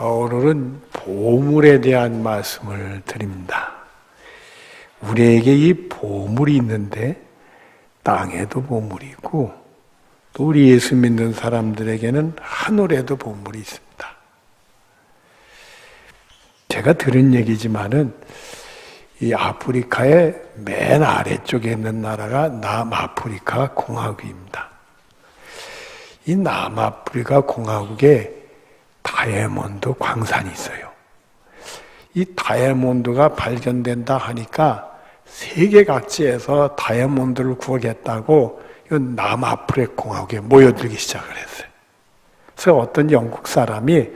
오늘은 보물에 대한 말씀을 드립니다. 우리에게 이 보물이 있는데 땅에도 보물이 있고 또 우리 예수 믿는 사람들에게는 하늘에도 보물이 있습니다. 제가 들은 얘기지만은 이 아프리카의 맨 아래쪽에 있는 나라가 남아프리카 공화국입니다. 이 남아프리카 공화국에 다이아몬드 광산이 있어요. 이 다이아몬드가 발견된다 하니까 세계 각지에서 다이아몬드를 구하겠다고 남아프리카 공화국에 모여들기 시작을 했어요. 그래서 어떤 영국 사람이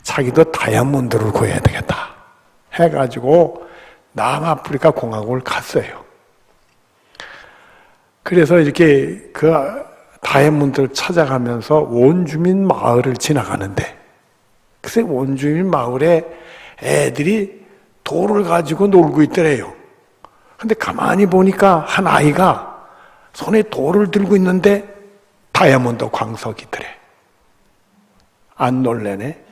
자기도 다이아몬드를 구해야 되겠다 해가지고 남아프리카 공화국을 갔어요. 그래서 이렇게 그 다이아몬드를 찾아가면서 원주민 마을을 지나가는데 글쎄 원주민 마을에 애들이 돌을 가지고 놀고 있더래요. 근데 가만히 보니까 한 아이가 손에 돌을 들고 있는데 다이아몬드 광석이더래. 안 놀래네?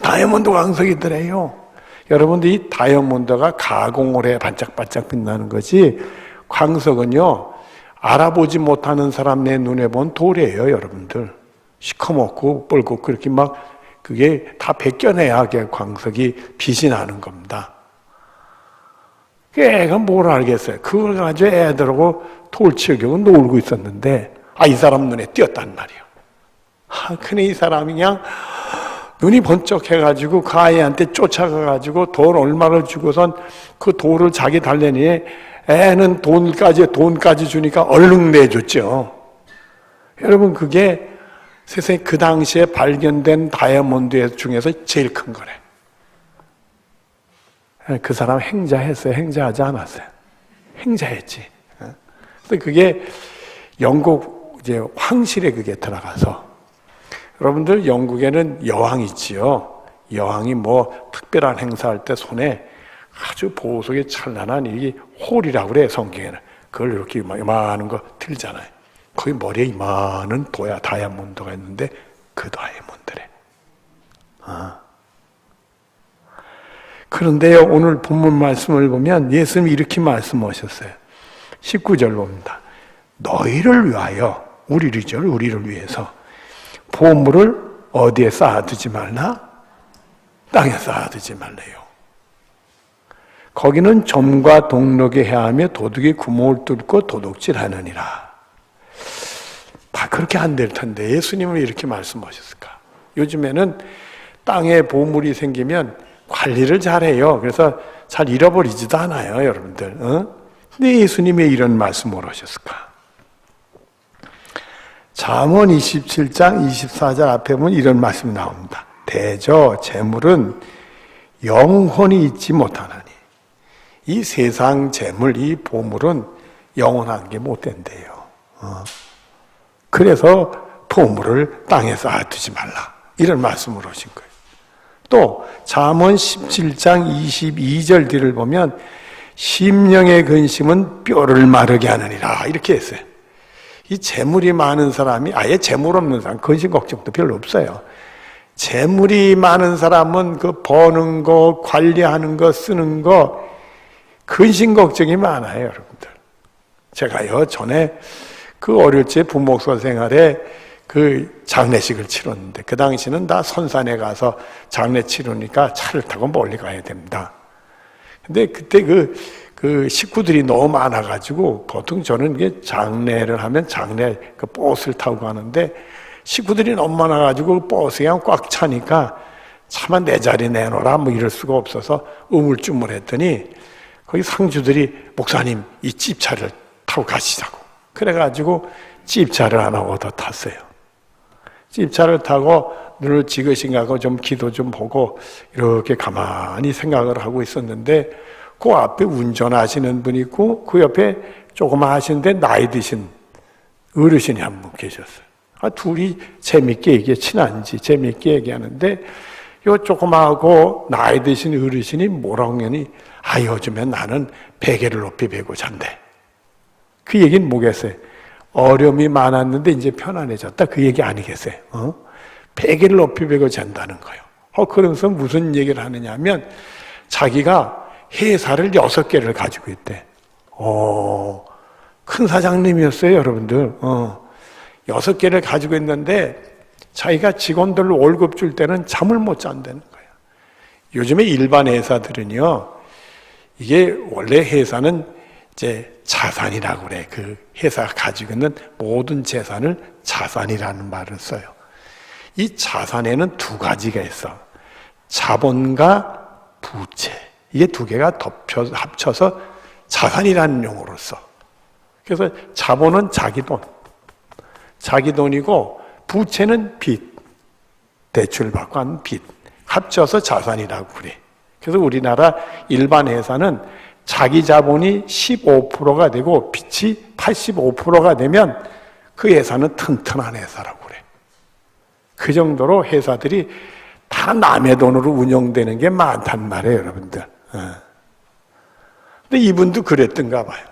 다이아몬드 광석이더래요. 여러분들 이 다이아몬드가 가공을 해 반짝반짝 빛나는 거지 광석은요 알아보지 못하는 사람 내 눈에 본 돌이에요. 여러분들 시커멓고 뻘겋고 그렇게 막 그게 다 벗겨내야 광석이 빛이 나는 겁니다. 애가 뭘 알겠어요. 그걸 가지고 애들하고 돌치려고 놀고 있었는데 이 사람 눈에 띄었단 말이에요. 근데 이 사람이 그냥 눈이 번쩍 해가지고 그 아이한테 쫓아가가지고 돈 얼마를 주고선 그 돌을 자기 달래니 애는 돈까지 주니까 얼른 내줬죠. 여러분 그게 세상에 그 당시에 발견된 다이아몬드 중에서 제일 큰 거래. 그 사람 행자했어요? 행자하지 않았어요? 행자했지. 근데 그게 영국 이제 황실에 그게 들어가서 여러분들 영국에는 여왕 있지요. 여왕이 뭐 특별한 행사할 때 손에 아주 보석에 찬란한 이 홀이라고 그래 성경에는. 그걸 이렇게 이만한 거 들잖아요. 거기 머리에 이만한 다이아몬드가 있는데 그 다이아몬드래. 그런데요 오늘 본문 말씀을 보면 예수님이 이렇게 말씀하셨어요. 19절 봅니다. 너희를 위하여 우리를 위해서 보물을 어디에 쌓아두지 말라? 땅에 쌓아두지 말래요. 거기는 점과 동록에 해하며 도둑이 구멍을 뚫고 도둑질하느니라. 다 그렇게 안 될 텐데 예수님은 이렇게 말씀하셨을까? 요즘에는 땅에 보물이 생기면 관리를 잘해요. 그래서 잘 잃어버리지도 않아요, 여러분들. 근데 예수님이 이런 말씀을 하셨을까? 잠언 27장 24절 앞에 보면 이런 말씀이 나옵니다. 대저 재물은 영혼이 있지 못하나니 이 세상 재물, 이 보물은 영원한 게 못 된대요. 그래서 보물을 땅에 쌓아두지 말라. 이런 말씀을 하신 거예요. 또 잠언 17장 22절 뒤를 보면 심령의 근심은 뼈를 마르게 하느니라. 이렇게 했어요. 이 재물이 많은 사람이 아예 재물 없는 사람 근심 걱정도 별로 없어요. 재물이 많은 사람은 그 버는 거, 관리하는 거, 쓰는 거 근심 걱정이 많아요, 여러분들. 제가요 전에 그 어릴 적 부목사 생활에 그 장례식을 치렀는데 그 당시는 다 선산에 가서 장례 치르니까 차를 타고 멀리 가야 됩니다. 근데 그때 그 식구들이 너무 많아가지고 보통 저는 이게 장례를 하면 장례 그 버스를 타고 가는데 식구들이 너무 많아가지고 버스 그냥 꽉 차니까 차마 내 자리 내놓으라 뭐 이럴 수가 없어서 우물쭈물했더니 거기 상주들이 목사님 이 찝차를 타고 가시자고 그래가지고 찝차를 하나 얻어 탔어요. 찝차를 타고 눈을 지그시하고 좀 기도 좀 보고 이렇게 가만히 생각을 하고 있었는데 그 앞에 운전하시는 분이 있고 그 옆에 조그만 하시는데 나이 드신 어르신이 한 분 계셨어요. 둘이 재밌게 친한지 재밌게 얘기하는데 요 조그마하고 나이 드신 어르신이 뭐라고 하니 요즘에 나는 베개를 높이 베고 잔대. 그 얘기는 뭐겠어요? 어려움이 많았는데 이제 편안해졌다 그 얘기 아니겠어요? 베개를 높이 베고 잔다는 거예요. 그러면서 무슨 얘기를 하느냐 하면 자기가 회사를 6개를 가지고 있대. 큰 사장님이었어요, 여러분들. 6개를 가지고 있는데 자기가 직원들 월급 줄 때는 잠을 못 잔다는 거예요. 요즘에 일반 회사들은요, 이게 원래 회사는 이제 자산이라고 그래. 그 회사가 가지고 있는 모든 재산을 자산이라는 말을 써요. 이 자산에는 2가지가 있어. 자본과 부채. 이게 2개가 합쳐서 자산이라는 용어로 써. 그래서 자본은 자기 돈. 자기 돈이고 부채는 빚. 대출받고 한 빚. 합쳐서 자산이라고 그래. 그래서 우리나라 일반 회사는 자기 자본이 15%가 되고 빚이 85%가 되면 그 회사는 튼튼한 회사라고 그래. 그 정도로 회사들이 다 남의 돈으로 운영되는 게 많단 말이에요, 여러분들. 근데 이분도 그랬던가 봐요.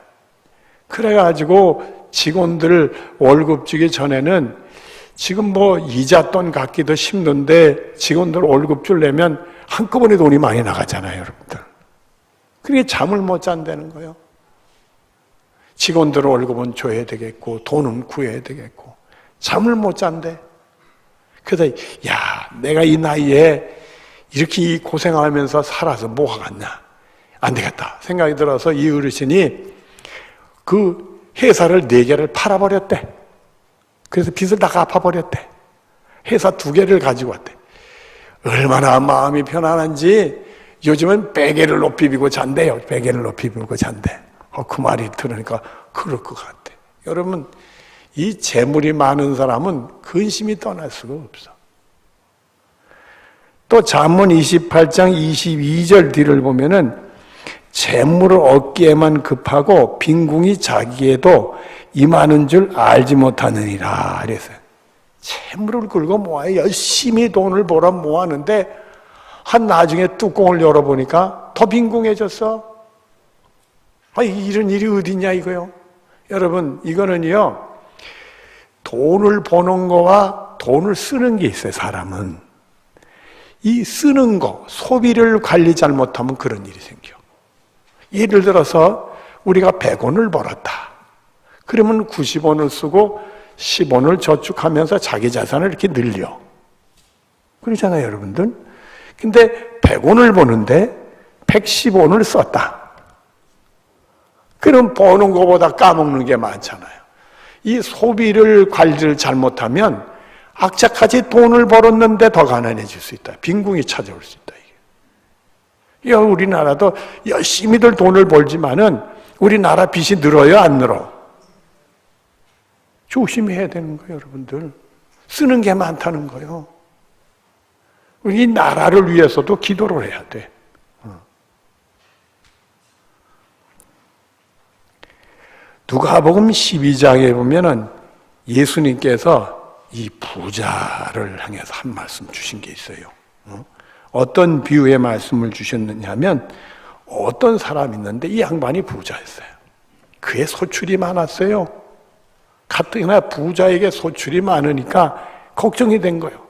그래가지고 직원들 월급 주기 전에는 지금 뭐 이자 돈 갚기도 힘든데 직원들 월급 주려면 한꺼번에 돈이 많이 나가잖아요, 여러분들. 그게 잠을 못 잔다는 거예요. 직원들 월급은 줘야 되겠고 돈은 구해야 되겠고 잠을 못 잔대. 그래서 야, 내가 이 나이에 이렇게 고생하면서 살아서 뭐 하겠냐, 안 되겠다 생각이 들어서 이 어르신이 그 회사를 4개를 팔아버렸대. 그래서 빚을 다 갚아버렸대. 회사 2개를 가지고 왔대. 얼마나 마음이 편안한지 요즘은 베개를 높이 비고 잔대요. 베개를 높이 비고 잔대. 그 말이 들으니까 그럴 것 같아. 여러분, 이 재물이 많은 사람은 근심이 떠날 수가 없어. 또 잠언 28장 22절 뒤를 보면은 재물을 얻기에만 급하고 빈궁이 자기에도 임하는 줄 알지 못하느니라 그랬어요. 재물을 끌고 모아야 열심히 돈을 벌어 모았는데 한 나중에 뚜껑을 열어보니까 더 빈궁해졌어. 이런 일이 어딨냐 이거요. 여러분, 이거는요, 돈을 버는 거와 돈을 쓰는 게 있어요. 사람은 이 쓰는 거, 소비를 관리 잘못하면 그런 일이 생겨. 예를 들어서 우리가 100원을 벌었다. 그러면 90원을 쓰고 10원을 저축하면서 자기 자산을 이렇게 늘려. 그러잖아요, 여러분들. 근데 100원을 버는데 110원을 썼다. 그럼 버는 것보다 까먹는 게 많잖아요. 이 소비를 관리를 잘못하면 악착같이 돈을 벌었는데 더 가난해질 수 있다. 빈궁이 찾아올 수 있다. 이게. 우리나라도 열심히들 돈을 벌지만은 우리나라 빚이 늘어요, 안 늘어? 조심해야 되는 거예요, 여러분들. 쓰는 게 많다는 거예요. 이 나라를 위해서도 기도를 해야 돼. 누가복음 12장에 보면은 예수님께서 이 부자를 향해서 한 말씀 주신 게 있어요. 어떤 비유의 말씀을 주셨느냐 하면 어떤 사람이 있는데 이 양반이 부자였어요. 그의 소출이 많았어요. 가뜩이나 부자에게 소출이 많으니까 걱정이 된 거예요.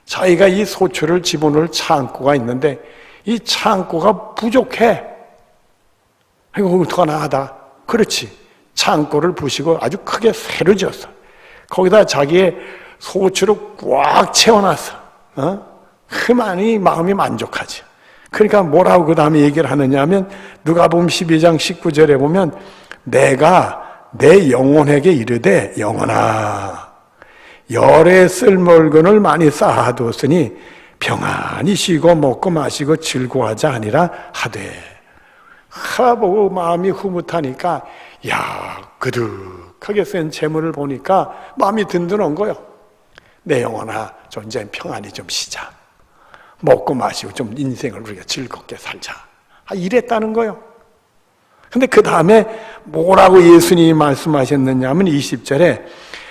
자기가 이 소출을 집어넣을 창고가 있는데 이 창고가 부족해. 이거 어떡하나 하다. 그렇지. 창고를 부시고 아주 크게 새로 지었어. 거기다 자기의 소출을 꽉 채워놨어. 그만이 마음이 만족하지. 그러니까 뭐라고 그 다음에 얘기를 하느냐 하면 누가복음 12장 19절에 보면 내가 내 영혼에게 이르되 영혼아 열의 쓸물건을 많이 쌓아두었으니 평안히 쉬고 먹고 마시고 즐거워하자 아니라 하되. 하보고 마음이 흐뭇하니까 야, 그득하게 쓴 재물을 보니까 마음이 든든한 거요. 내 영혼아, 좀 이제 평안히 좀 쉬자. 먹고 마시고 좀 인생을 우리가 즐겁게 살자. 이랬다는 거요. 근데 그 다음에 뭐라고 예수님이 말씀하셨느냐 하면 20절에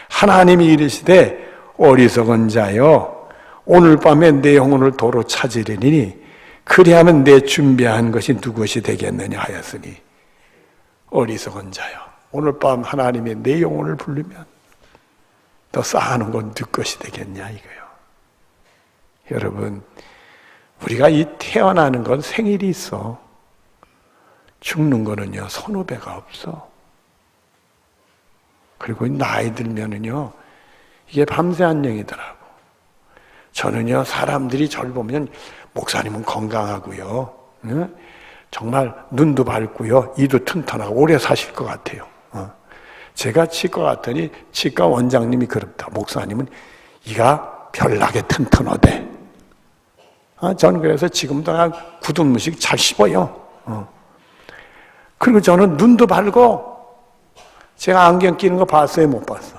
하나님이 이르시되 어리석은 자여 오늘 밤에 내 영혼을 도로 찾으리니 그리하면 내 준비한 것이 누구시 되겠느냐 하였으니 어리석은 자여 오늘 밤 하나님이 내 영혼을 부르면 더 쌓아놓은 건 네 것이 되겠냐 이거요. 여러분, 우리가 이 태어나는 건 생일이 있어. 죽는 거는요, 선후배가 없어. 그리고 나이 들면은요, 이게 밤새 안녕이더라고. 저는요, 사람들이 저를 보면, 목사님은 건강하고요, 정말 눈도 밝고요, 이도 튼튼하고 오래 사실 것 같아요. 제가 치과 갔더니 치과 원장님이 그럽다. 목사님은 이가 별나게 튼튼하대. 저는 그래서 지금도 굳은 음식 잘 씹어요. 그리고 저는 눈도 밝고, 제가 안경 끼는 거 봤어요? 못 봤어?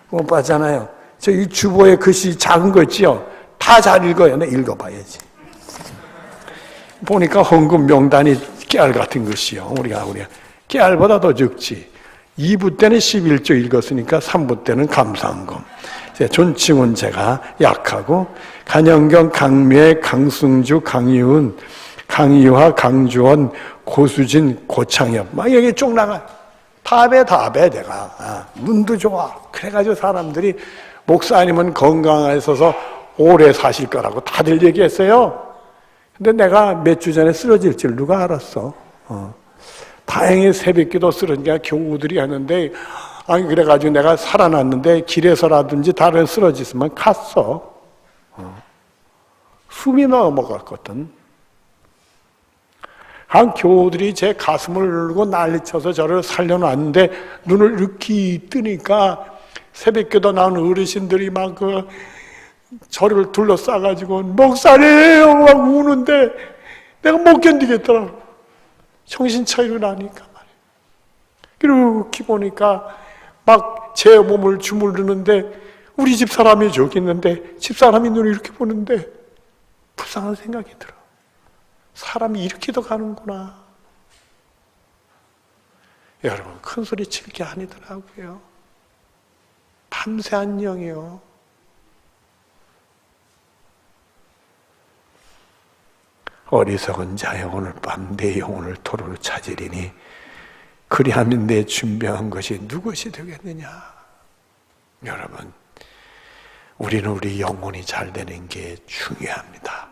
못 봤잖아요. 저 이 주보에 글씨 작은 거 있지요? 다 잘 읽어요. 내 읽어봐야지. 보니까 헌금 명단이 깨알 같은 글씨요. 우리가 깨알보다 더 적지. 2부 때는 11조 읽었으니까 3부 때는 감사헌금. 존칭은 제가 약하고, 간영경, 강미애, 강승주, 강희훈, 강희화, 강주원, 고수진, 고창엽, 막 여기 쭉 나가. 답에 내가. 눈도 좋아. 그래가지고 사람들이 목사님은 건강에 있어서 오래 사실 거라고 다들 얘기했어요. 근데 내가 몇 주 전에 쓰러질 줄 누가 알았어? 다행히 새벽기도 쓰러지니까 교우들이 하는데, 아니, 그래가지고 내가 살아났는데 길에서라든지 다른 쓰러졌으면 갔어. 숨이 넘어갔거든. 한 교우들이 제 가슴을 누르고 난리쳐서 저를 살려놨는데, 눈을 이렇게 뜨니까 새벽기도 나온 어르신들이 막 저를 둘러싸가지고 목사님 막 우는데 내가 못 견디겠더라고. 정신 차리고 나니까 말이야. 이렇게 보니까 막 제 몸을 주물르는데, 우리 집사람이 저기 있는데 집사람이 눈을 이렇게 보는데 불쌍한 생각이 들어. 사람이 이렇게도 가는구나. 여러분, 큰 소리 칠 게 아니더라고요. 밤새 안녕이요. 어리석은 자여, 오늘 밤 내 영혼을 도로 찾으리니 그리하면 내 준비한 것이 누구시 되겠느냐. 여러분, 우리는 우리 영혼이 잘 되는 게 중요합니다.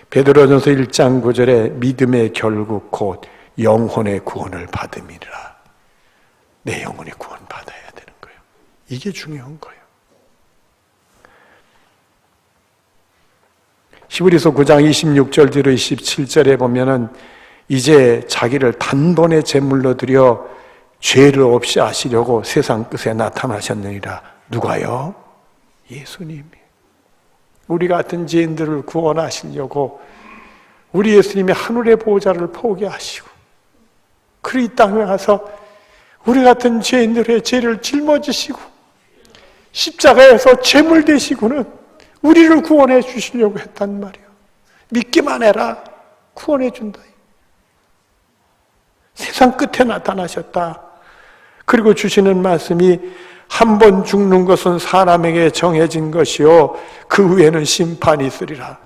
베드로전서 1장 9절에 믿음의 결국 곧 영혼의 구원을 받음이라. 내 영혼이 구원받아야 되는 거예요. 이게 중요한 거예요. 히브리서 9장 26절 뒤로 27절에 보면은 이제 자기를 단번에 제물로 드려 죄를 없이 하시려고 세상 끝에 나타나셨느니라. 누가요? 예수님이. 우리 같은 죄인들을 구원하시려고 우리 예수님이 하늘의 보호자를 포기하시고, 그리 이 땅에 와서 우리 같은 죄인들의 죄를 짊어지시고 십자가에서 제물 되시고는 우리를 구원해 주시려고 했단 말이에요. 믿기만 해라. 구원해 준다. 세상 끝에 나타나셨다. 그리고 주시는 말씀이, 한 번 죽는 것은 사람에게 정해진 것이요 그 후에는 심판이 있으리라.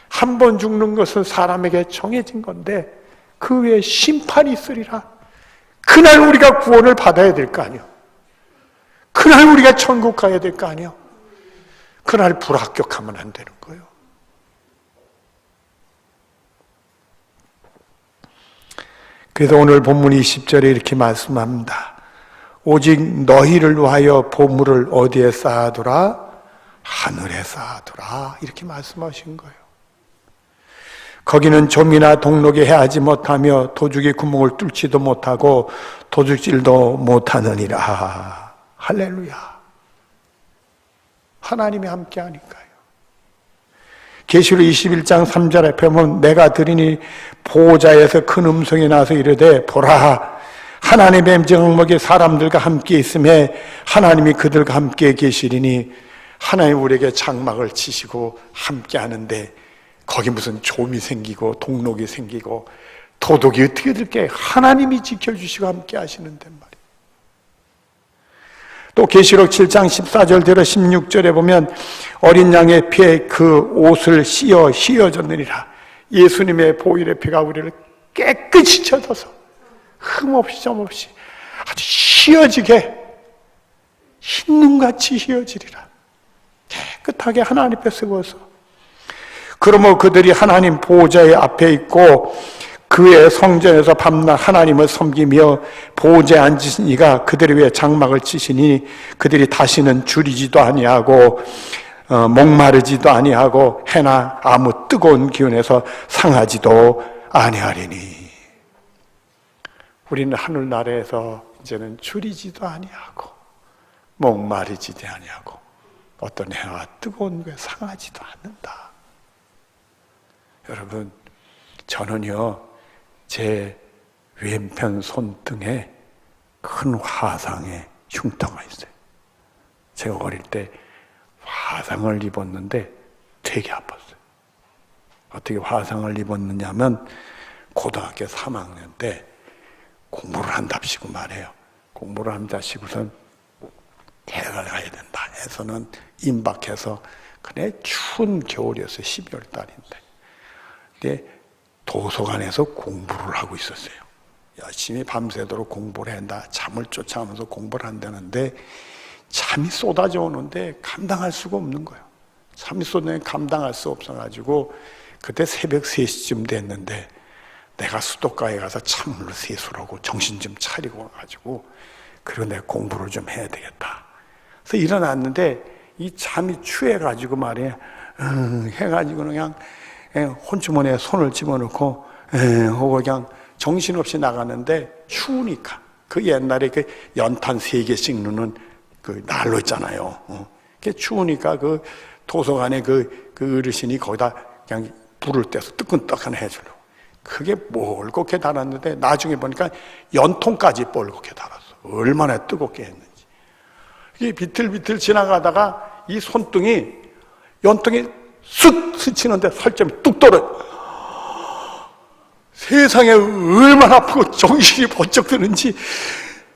한 번 죽는 것은 사람에게 정해진 건데 그 후에 심판이 있으리라. 그날 우리가 구원을 받아야 될 거 아니에요. 그날 우리가 천국 가야 될 거 아니에요. 그날 불합격하면 안 되는 거예요. 그래서 오늘 본문 20절에 이렇게 말씀합니다. 오직 너희를 위하여 보물을 어디에 쌓아두라? 하늘에 쌓아두라. 이렇게 말씀하신 거예요. 거기는 좀이나 동록에 해하지 못하며 도둑이 구멍을 뚫지도 못하고 도둑질도 못하느니라. 할렐루야. 하나님이 함께 하니까요. 계시록 21장 3절에 보면 내가 들으니 보호자에서 큰 음성이 나서 이르되 보라, 하나님의 장막이 사람들과 함께 있음에 하나님이 그들과 함께 계시리니, 하나님 우리에게 장막을 치시고 함께 하는데 거기 무슨 좀이 생기고 동록이 생기고 도둑이 어떻게 될게, 하나님이 지켜주시고 함께 하시는데 말이에요. 또 계시록 7장 14절대로 16절에 보면 어린 양의 피에 그 옷을 씌어졌느니라. 예수님의 보혈의 피가 우리를 깨끗이 젖어서 흠없이 점없이 아주 휘어지게 흰눈같이 휘어지리라. 깨끗하게 하나님 앞에 세워서, 그러므로 그들이 하나님 보호자의 앞에 있고 그의 성전에서 밤낮 하나님을 섬기며 보호자에 앉으신 이가 그들을 위해 장막을 치시니 그들이 다시는 줄이지도 아니하고 목마르지도 아니하고 해나 아무 뜨거운 기운에서 상하지도 아니하리니. 우리는 하늘나라에서 이제는 줄이지도 아니하고 목마르지도 아니하고 어떤 해와 뜨거운 게 상하지도 않는다. 여러분, 저는요 제 왼편 손등에 큰 화상에 흉터가 있어요. 제가 어릴 때 화상을 입었는데 되게 아팠어요. 어떻게 화상을 입었느냐면 고등학교 3학년 때 공부를 한답시고 말해요. 공부를 한답시고선 대학을 가야 된다 해서는 임박해서 그래 추운 겨울이었어요. 12월 달인데. 근데 도서관에서 공부를 하고 있었어요. 열심히 밤새도록 공부를 한다. 잠을 쫓아가면서 공부를 한다는데 잠이 쏟아져 오는데 감당할 수가 없는 거예요. 잠이 쏟아져 감당할 수 없어가지고 그때 새벽 3시쯤 됐는데 내가 수도가에 가서 찬물로 세수하고 정신 좀 차리고 와가지고 그리고 내가 공부를 좀 해야 되겠다. 그래서 일어났는데 이 잠이 취해가지고 말이야 해가지고 그냥 혼주머니에 손을 집어넣고 하고 그냥 정신없이 나가는데 추우니까 그 옛날에 그 연탄 3개씩 넣는 그 난로 있잖아요. 그게 추우니까 그 도서관에 그 어르신이 거기다 그냥 불을 떼서 뜨끈뜨끈 해주려고. 그게 멀겋게 달았는데 나중에 보니까 연통까지 뻘겋게 달았어. 얼마나 뜨겁게 했는지. 이게 비틀비틀 지나가다가 이 손등이 연통이 쑥 스치는데 살점이 뚝 떨어져. 세상에 얼마나 아프고 정신이 번쩍 드는지.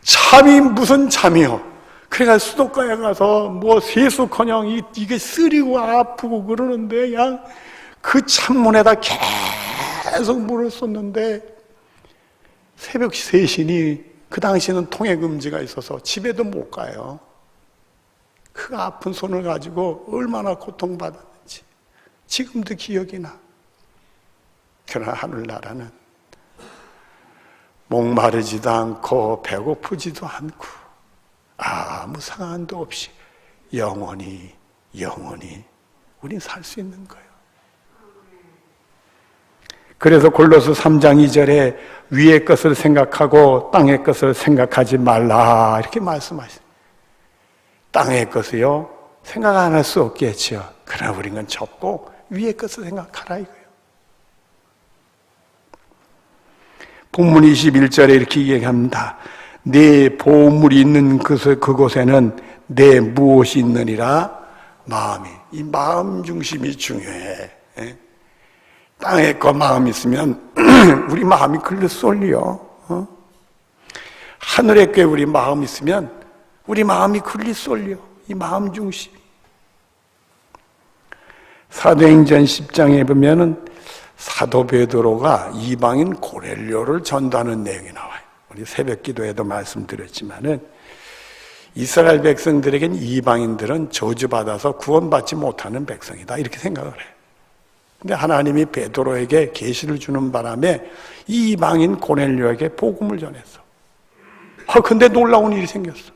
잠이 무슨 잠이요. 그래가지고 수도가에 가서 뭐 세수커녕 이게 쓰리고 아프고 그러는데 그냥 그 창문에다 계속 물을 쏟는데 새벽 3시니 그 당시에는 통행금지가 있어서 집에도 못 가요. 그 아픈 손을 가지고 얼마나 고통받았는지 지금도 기억이 나. 그러나 하늘나라는 목마르지도 않고 배고프지도 않고 아무 상한도 없이 영원히 우린 살 수 있는 거예요. 그래서 골로새 3장 2절에 위의 것을 생각하고 땅의 것을 생각하지 말라 이렇게 말씀하시죠. 땅의 것을요 생각 안 할 수 없겠죠. 그러나 우리는 접고 위의 것을 생각하라 이거예요. 본문 21절에 이렇게 얘기합니다. 내 보물이 있는 그곳에는 내 무엇이 있느니라? 마음이. 이 마음 중심이 중요해. 땅에 거 마음 있으면 우리 마음이 글로 쏠려. 하늘에 거 우리 마음 있으면 우리 마음이 글로 쏠려. 이 마음 중심. 사도행전 10장에 보면은 사도 베드로가 이방인 고넬료를 전도하는 내용이 나와요. 우리 새벽 기도에도 말씀드렸지만은 이스라엘 백성들에겐 이방인들은 저주받아서 구원받지 못하는 백성이다 이렇게 생각을 해요. 근데 하나님이 베드로에게 계시를 주는 바람에 이 이방인 고넬료에게 복음을 전했어. 근데 놀라운 일이 생겼어.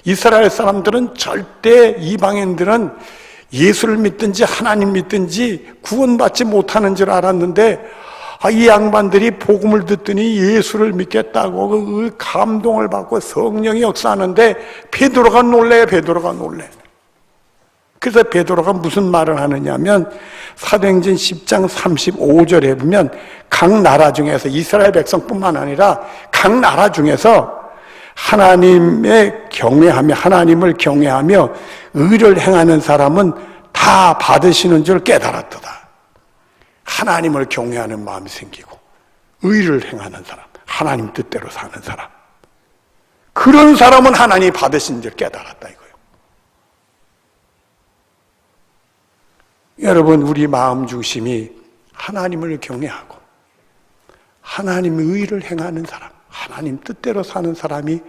이스라엘 사람들은 절대 이방인들은 예수를 믿든지 하나님 믿든지 구원받지 못하는 줄 알았는데 이 양반들이 복음을 듣더니 예수를 믿겠다고 그 감동을 받고 성령이 역사하는데 베드로가 놀래. 그래서 베드로가 무슨 말을 하느냐면 사도행전 10장 35절에 보면 각 나라 중에서 이스라엘 백성뿐만 아니라 각 나라 중에서 하나님을 경외하며 의를 행하는 사람은 다 받으시는 줄 깨달았도다. 하나님을 경외하는 마음이 생기고 의를 행하는 사람, 하나님 뜻대로 사는 사람, 그런 사람은 하나님이 받으신 줄 깨달았다 이거예요. 여러분, 우리 마음 중심이 하나님을 경외하고 하나님의 의를 행하는 사람, 하나님 뜻대로 사는 사람이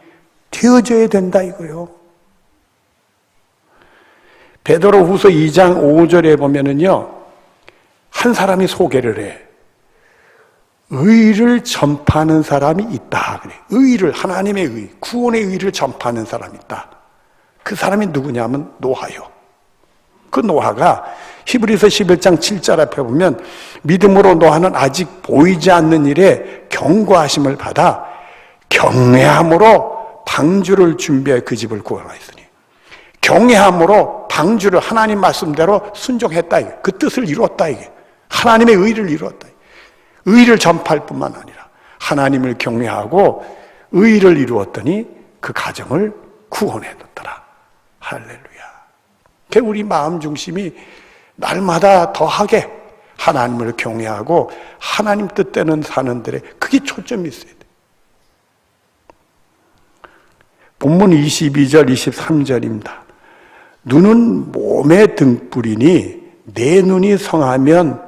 되어져야 된다 이거요. 베드로후서 2장 5절에 보면은요, 한 사람이 소개를 해. 의를 전파하는 사람이 있다. 그래. 의를, 하나님의 의, 구원의 의를 전파하는 사람이 있다. 그 사람이 누구냐면 노아요. 그 노아가 히브리서 11장 7절 앞에 보면 믿음으로 노아는 아직 보이지 않는 일에 경고하심을 받아 경외함으로 방주를 준비해 그 집을 구원하였으니, 경외함으로 방주를 하나님 말씀대로 순종했다. 그 뜻을 이루었다. 이게 하나님의 의를 이루었다. 의를 전파할 뿐만 아니라 하나님을 경외하고 의를 이루었더니 그 가정을 구원해뒀더라. 할렐루야. 우리 마음 중심이 날마다 더하게 하나님을 경외하고 하나님 뜻대로 사는 데에 그게 초점이 있어야 돼. 본문 22절 23절입니다. 눈은 몸의 등불이니 내 눈이 성하면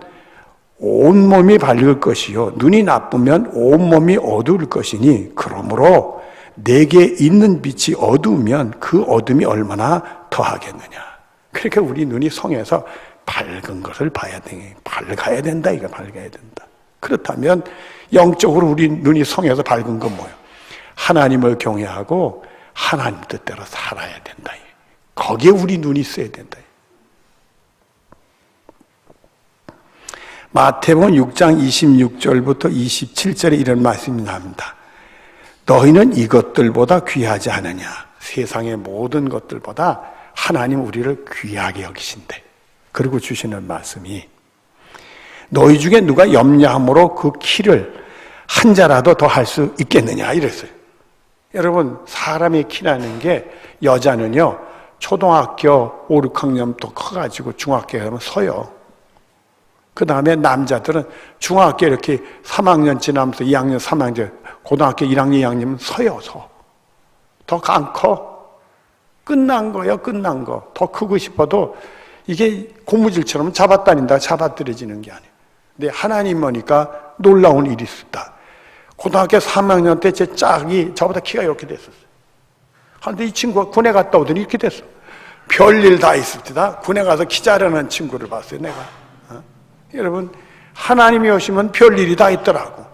온몸이 밝을 것이요 눈이 나쁘면 온몸이 어두울 것이니 그러므로 내게 있는 빛이 어두우면 그 어둠이 얼마나 더하겠느냐. 그러니까 우리 눈이 성해서 밝은 것을 봐야 돼. 밝아야 된다. 이거 밝아야 된다. 그렇다면 영적으로 우리 눈이 성해서 밝은 건 뭐예요? 하나님을 경외하고 하나님 뜻대로 살아야 된다. 거기에 우리 눈이 있어야 된다. 마태복음 6장 26절부터 27절에 이런 말씀이 나옵니다. 너희는 이것들보다 귀하지 않으냐. 세상의 모든 것들보다 하나님 우리를 귀하게 여기신대. 그리고 주시는 말씀이 너희 중에 누가 염려함으로 그 키를 한 자라도 더 할 수 있겠느냐 이랬어요. 여러분, 사람의 키라는 게 여자는요 초등학교 5, 6학년 또 커가지고 중학교에 가면 서요. 그 다음에 남자들은 중학교 이렇게 3학년 지나면서 2학년, 3학년, 고등학교 1학년, 2학년 서요. 더 안 커. 끝난 거예요. 끝난 거. 더 크고 싶어도 이게 고무줄처럼 잡아다닌다. 잡아들여지는 게 아니에요. 근데 하나님 보니까 놀라운 일이 있었다. 고등학교 3학년 때 제 짝이 저보다 키가 이렇게 됐었어요. 그런데 이 친구가 군에 갔다 오더니 이렇게 됐어. 별일 다 있습니다. 군에 가서 키 자르는 친구를 봤어요, 내가. 여러분, 하나님이 오시면 별일이 다 있더라고.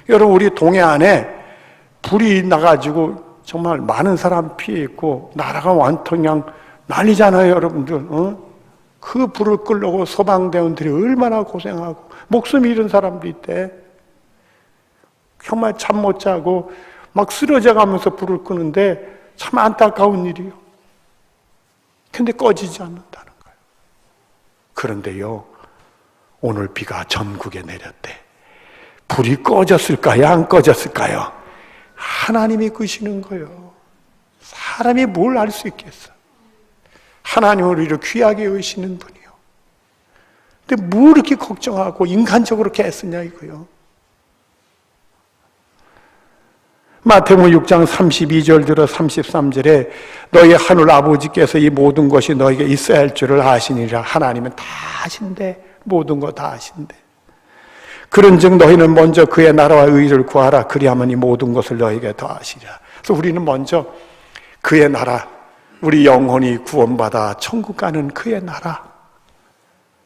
여러분, 우리 동해 안에 불이 나가지고 정말 많은 사람 피해 있고 나라가 완통 그냥 난리잖아요, 여러분들. 그 불을 끌려고 소방대원들이 얼마나 고생하고 목숨 잃은 사람도 있대. 정말 잠 못 자고 막 쓰러져 가면서 불을 끄는데 참 안타까운 일이요. 근데 꺼지지 않는다는 거예요. 그런데요, 오늘 비가 전국에 내렸대. 불이 꺼졌을까요? 안 꺼졌을까요? 하나님이 끄시는 거예요. 사람이 뭘 알 수 있겠어? 하나님을 우리를 귀하게 여기시는 분이요. 근데 뭐 이렇게 걱정하고 인간적으로 이렇게 애쓰냐 이거요. 마태복음 6장 32절 들어 33절에 너희 하늘 아버지께서 이 모든 것이 너희에게 있어야 할 줄을 아시니라. 하나님은 다 아신대. 모든 거 다 아신대. 그런즉 너희는 먼저 그의 나라와 의를 구하라. 그리하면 이 모든 것을 너희에게 더하시리라. 그래서 우리는 먼저 그의 나라, 우리 영혼이 구원받아 천국 가는 그의 나라,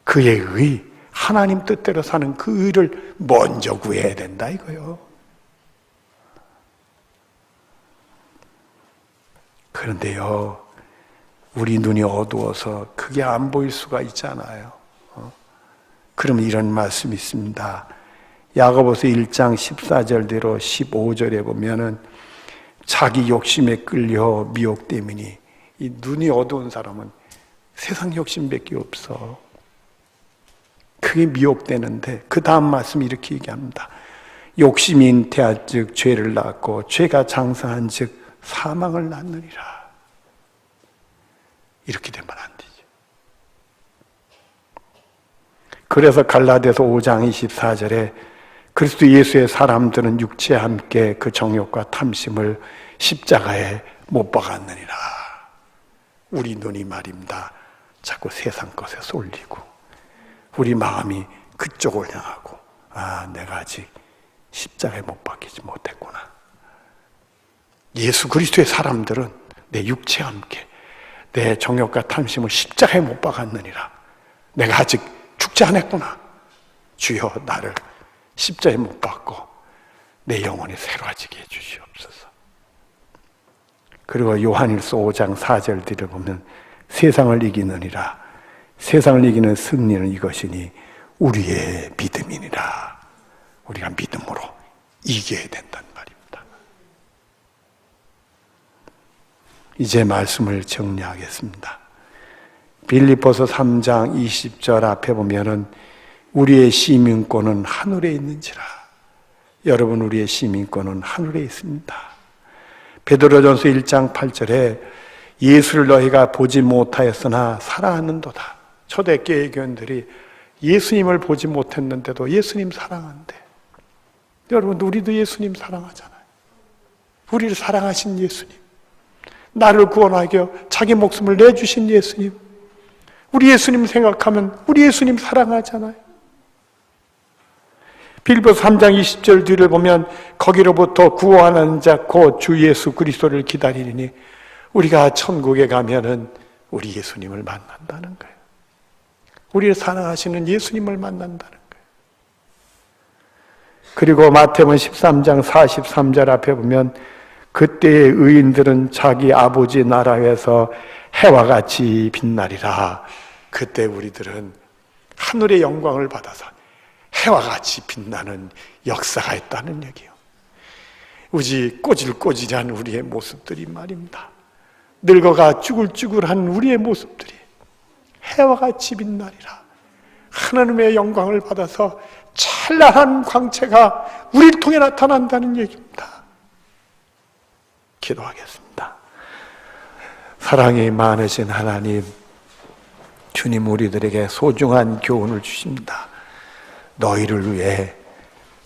그의 의, 하나님 뜻대로 사는 그 의를 먼저 구해야 된다 이거요. 그런데요, 우리 눈이 어두워서 그게 안 보일 수가 있잖아요. 그러면 이런 말씀이 있습니다. 야고보서 1장 14절대로 15절에 보면은 자기 욕심에 끌려 미혹되미니, 이 눈이 어두운 사람은 세상 욕심밖에 없어. 그게 미혹되는데 그 다음 말씀 이렇게 얘기합니다. 욕심이 잉태한 즉 죄를 낳고 죄가 장성한 즉 사망을 낳느니라. 이렇게 되면 안 되죠. 그래서 갈라디아서 5장 24절에 그리스도 예수의 사람들은 육체와 함께 그 정욕과 탐심을 십자가에 못 박았느니라. 우리 눈이 말입니다. 자꾸 세상 것에 쏠리고 우리 마음이 그쪽을 향하고, 아, 내가 아직 십자가에 못 박히지 못했구나. 예수 그리스도의 사람들은 내 육체와 함께 내 정욕과 탐심을 십자가에 못 박았느니라. 내가 아직 죽지 않았구나. 주여 나를 십자가에 못 박고 내 영혼이 새로워지게 해주시옵소서. 그리고 요한일서 5장 4절 뒤를 보면 세상을 이기느니라. 세상을 이기는 승리는 이것이니 우리의 믿음이니라. 우리가 믿음으로 이겨야 된다는 말입니다. 이제 말씀을 정리하겠습니다. 빌립보서 3장 20절 앞에 보면은 우리의 시민권은 하늘에 있는지라. 여러분, 우리의 시민권은 하늘에 있습니다. 베드로전서 1장 8절에 예수를 너희가 보지 못하였으나 사랑하는도다. 초대교회 교인들이 예수님을 보지 못했는데도 예수님 사랑한대. 여러분, 우리도 예수님 사랑하잖아요. 우리를 사랑하신 예수님, 나를 구원하게 자기 목숨을 내주신 예수님, 우리 예수님 생각하면 우리 예수님 사랑하잖아요. 빌립보서 3장 20절 뒤를 보면 거기로부터 구원하는 자 곧 주 예수 그리스도를 기다리니 우리가 천국에 가면은 우리 예수님을 만난다는 거예요. 우리를 사랑하시는 예수님을 만난다는 거예요. 그리고 마태복음 13장 43절 앞에 보면 그때의 의인들은 자기 아버지 나라에서 해와 같이 빛나리라. 그때 우리들은 하늘의 영광을 받아서 해와 같이 빛나는 역사가 있다는 얘기예요. 우리 꼬질꼬질한 우리의 모습들이 말입니다. 늙어가 쭈글쭈글한 우리의 모습들이 해와 같이 빛나리라. 하나님의 영광을 받아서 찬란한 광채가 우리를 통해 나타난다는 얘기입니다. 기도하겠습니다. 사랑이 많으신 하나님, 주님 우리들에게 소중한 교훈을 주십니다. 너희를 위해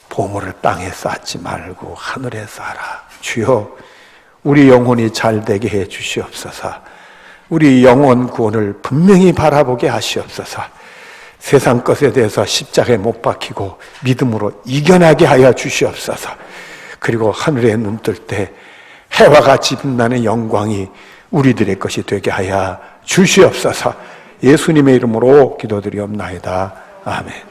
보물을 땅에 쌓지 말고 하늘에 쌓아라. 주여, 우리 영혼이 잘되게 해 주시옵소서. 우리 영혼 구원을 분명히 바라보게 하시옵소서. 세상 것에 대해서 십자가에 못 박히고 믿음으로 이겨나게 하여 주시옵소서. 그리고 하늘에 눈 뜰 때 해와 같이 빛나는 영광이 우리들의 것이 되게 하여 주시옵소서. 예수님의 이름으로 기도드리옵나이다. 아멘.